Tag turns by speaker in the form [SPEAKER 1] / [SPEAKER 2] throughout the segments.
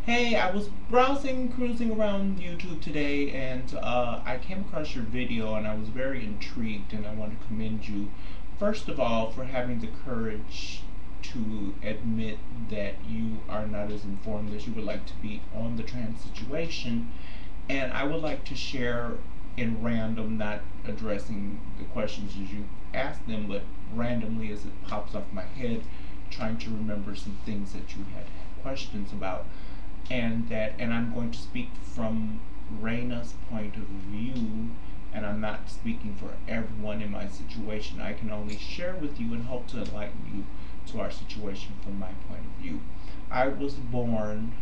[SPEAKER 1] Hey, I was browsing, cruising around YouTube today, and I came across your video, and I was very intrigued, and I want to commend you, first of all, for having the courage to admit that you are not as informed as you would like to be on the trans situation. And I would like to share in random, not addressing the questions as you ask them, but randomly as it pops off my head, trying to remember some things that you had questions about, and I'm going to speak from Raina's point of view, and I'm not speaking for everyone in my situation. I can only share with you and hope to enlighten you to our situation from my point of view. I was born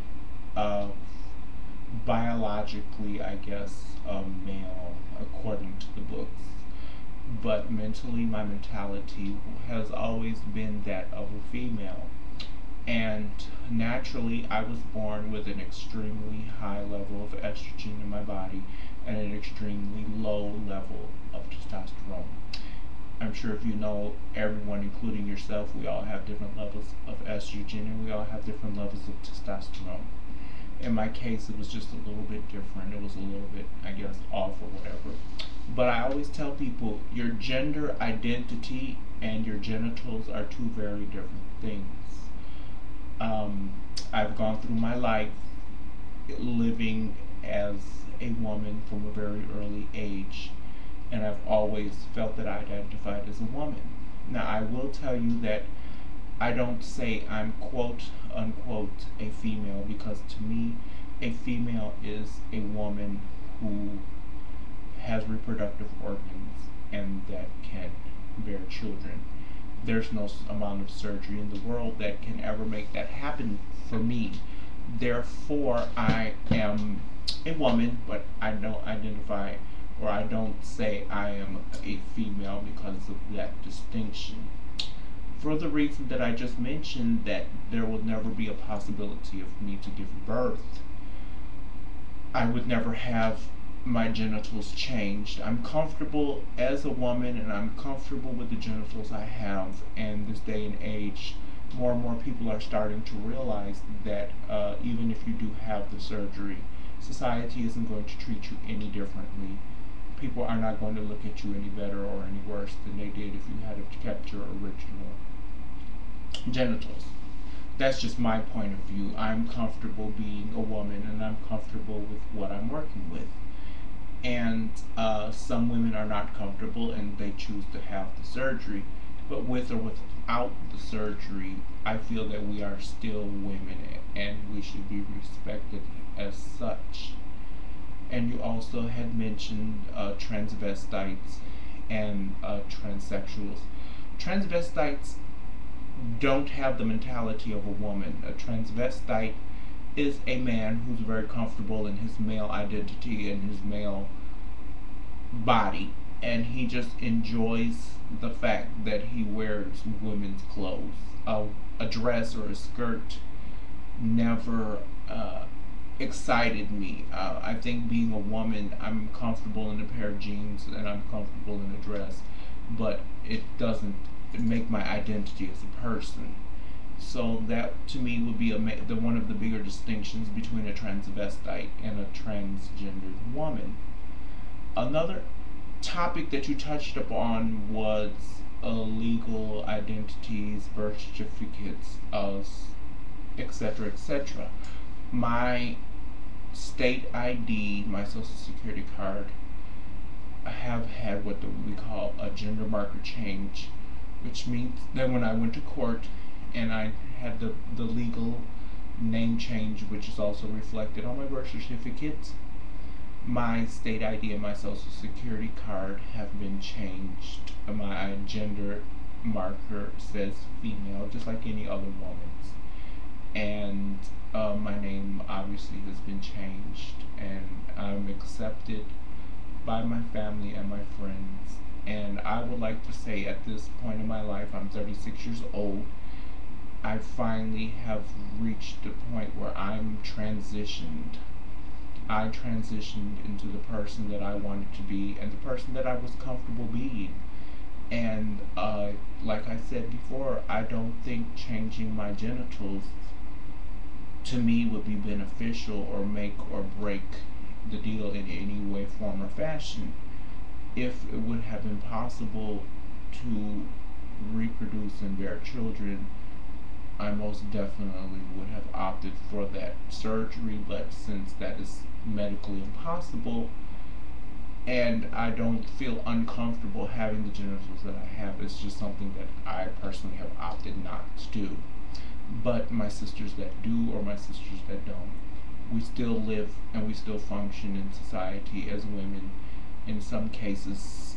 [SPEAKER 1] uh, biologically, I guess, a male according to the books, but mentally, my mentality has always been that of a female. And naturally, I was born with an extremely high level of estrogen in my body and an extremely low level of testosterone. I'm sure if you know everyone, including yourself, we all have different levels of estrogen and we all have different levels of testosterone. In my case, it was just a little bit different. It was a little bit, I guess, off or whatever. But I always tell people your gender identity and your genitals are two very different things. Um, I've gone through my life living as a woman from a very early age, and I've always felt that I identified as a woman. Now, I will tell you that I don't say I'm quote unquote a female, because to me, a female is a woman who has reproductive organs and that can bear children. There's no amount of surgery in the world that can ever make that happen for me. Therefore, I am a woman, but I don't identify or I don't say I am a female because of that distinction. For the reason that I just mentioned, that there will never be a possibility of me to give birth. I would never have my genitals changed. I'm comfortable as a woman and I'm comfortable with the genitals I have. And this day and age, more and more people are starting to realize that even if you do have the surgery, society isn't going to treat you any differently. People are not going to look at you any better or any worse than they did if you had kept your original genitals. That's just my point of view. I'm comfortable being a woman and I'm comfortable with what I'm working with. And some women are not comfortable and they choose to have the surgery. But with or without the surgery, I feel that we are still women and we should be respected as such. And you also had mentioned transvestites and transsexuals. Transvestites don't have the mentality of a woman. A transvestite is a man who's very comfortable in his male identity and his male body, and he just enjoys the fact that he wears women's clothes. A dress or a skirt never excited me. I think being a woman, I'm comfortable in a pair of jeans and I'm comfortable in a dress, but it doesn't make my identity as a person. So that to me would be the one of the bigger distinctions between a transvestite and a transgendered woman. Another topic that you touched upon was legal identities, birth certificates, etc., etc. My state ID, my social security card, I have had what we call a gender marker change, which means that when I went to court and I had the legal name change, which is also reflected on my birth certificate, my state ID and my social security card have been changed. My gender marker says female, just like any other woman's. And my name obviously has been changed, and I'm accepted by my family and my friends. And I would like to say at this point in my life, I'm 36 years old, I finally have reached the point where I'm transitioned. I transitioned into the person that I wanted to be and the person that I was comfortable being. And like I said before, I don't think changing my genitals to me would be beneficial or make or break the deal in any way, form, or fashion. If it would have been possible to reproduce and bear children, I most definitely would have opted for that surgery, but since that is medically impossible and I don't feel uncomfortable having the genitals that I have, it's just something that I personally have opted not to do. But my sisters that do, or my sisters that don't, we still live and we still function in society as women. In some cases,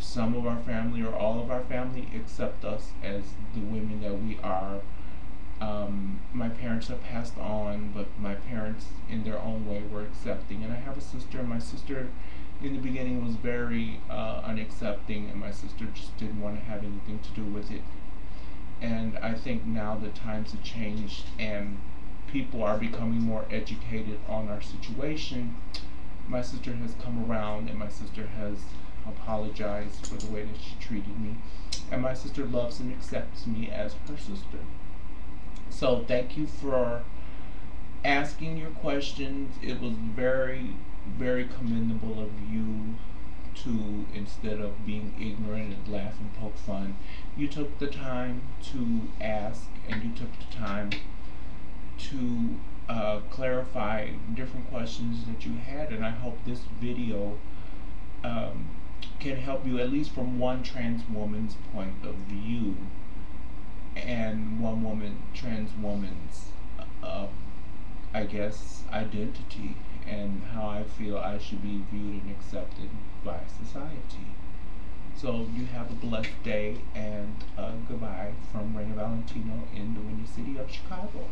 [SPEAKER 1] some of our family or all of our family accept us as the women that we are. My parents have passed on, but my parents, in their own way, were accepting. And I have a sister, and my sister, in the beginning, was very unaccepting, and my sister just didn't want to have anything to do with it. And I think now that times have changed and people are becoming more educated on our situation, my sister has come around and my sister has apologized for the way that she treated me. And my sister loves and accepts me as her sister. So thank you for asking your questions. It was very, very commendable of you to, instead of being ignorant and laugh and poke fun, you took the time to ask and you took the time to clarify different questions that you had. And I hope this video can help you, at least from one trans woman's point of view and trans woman's I guess identity and how I feel I should be viewed and accepted by society. So you have a blessed day, and goodbye from Raina Valentino in the windy city of Chicago.